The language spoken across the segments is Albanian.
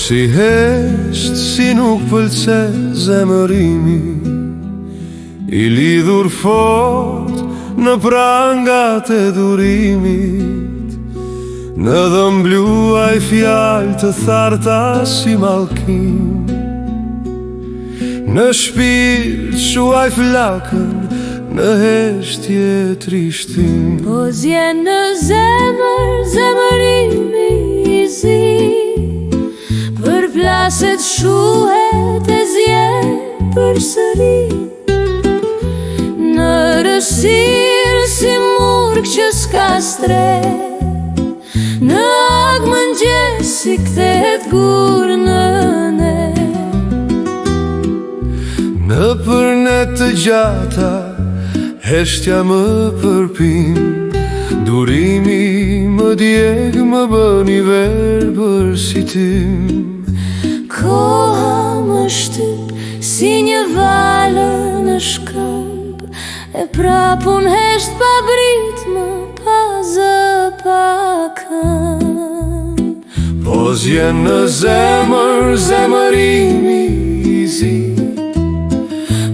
si hesht, si nuk pëlqe zemërimi, I lidhur fort në prangat e durimit, në dhëmbluaj fjalë të tharta si mallkim, në shpirt shuaj flakën, në heshtje trishtim. Po zjen në zemër, zemërimi I zi, përplaset shuhet e zjen përsëri, në rësirë si murg që s'ka stre, në ag mëngjesi kthehet gur në ne. Në përnet të gjata heshtja më përpin, durimi më djeg më bën I verbër si tim. Koha më shtyp si një valë në shkëmb, e prapun hesht pa britmë, pa zë, pa këmb. Po zjen në zemër, zemërimi I zi,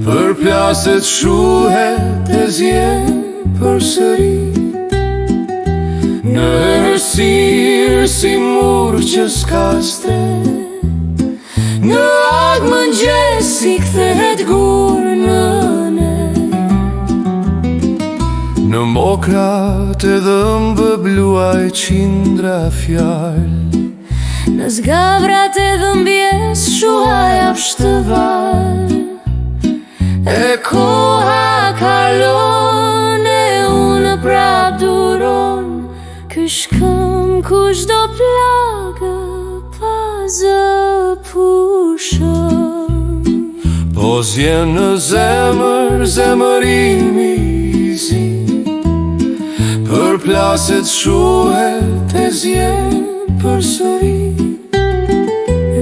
përplaset shuhet e zjen përsëri, në rësirë si murg që s'ka stre, në ag mëngjesi kthehet gur në ne. Në mokrat e dhëmbë bluaj qindra fjalë, në zgavrat e dhëmbjes shuaj apshtëval, e koha kalon e unë prap duron, ky shkëm kush do plagë pa zë pushon. Po zjen në zemër, zemërimi I zi, përplaset shuhet e zjen përsëri,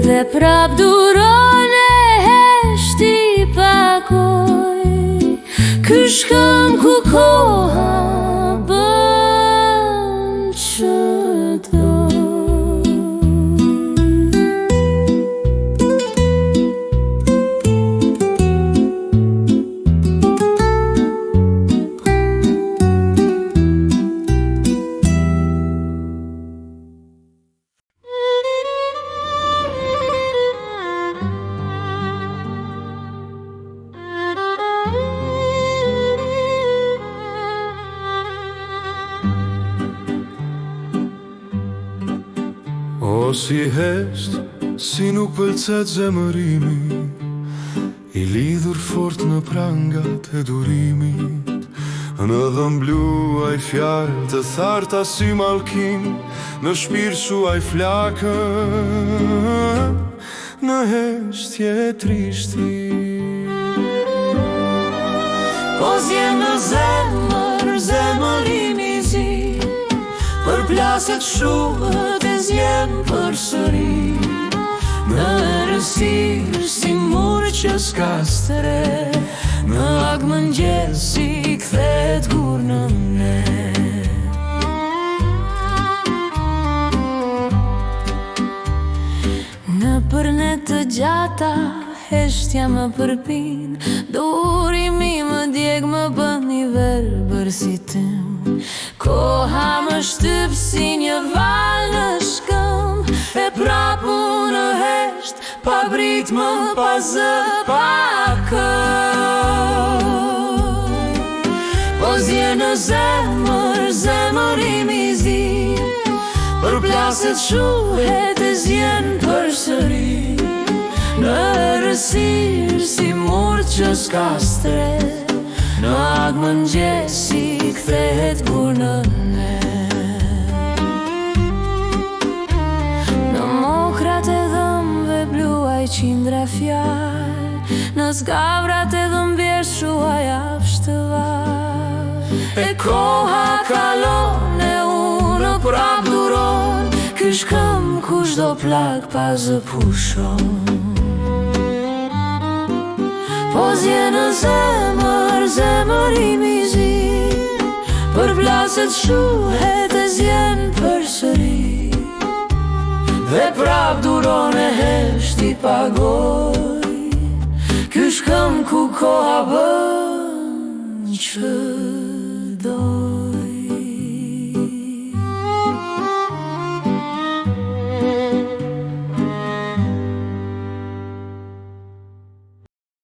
dhe prap duron e heshti pakoj, ky shkëm ku koha bën që do. O si hesht, si nuk pëlqet zemërimi, I lidhur fort në prangat e durimit, në dhëmbluaj fjalë të tharta si mallkim, në shpirt shuaj flakën, në heshtje trishtim. Po zjen në zemër, zemërimi I zi, përplaset shuhet e zjen përsëri, në rësirë si murg që s'ka stre, në ag mëngjesi kthehet gur në ne. Në përnet të gjata heshtja më përpin, durimi më djeg më bën I verbër si tim. Koha më shtyp si një val në shkëmb, e prapu në hesht, pa britmë, pa zë, pa këmb. Po zjen në zemër, zemërimi I zi, përplaset shuhet e zjen përsëri, në rësirë si murg që s'ka stre, në ag mëngjesi kthehet gur në ne. Në mokrat e dhëmbëve bluaj qindra fjalë, në zgavrat e dhëmbjes shuaj apshtëval, e koha kalon e unë prap duron, ky shkëm kush do plag pa zë pushon. Po zjen në zemër, zemërimi I zi, përplaset shuhet e zjen përsëri, Dhe prap duron e heshti pagoj. Ky shkëm ku koha bën që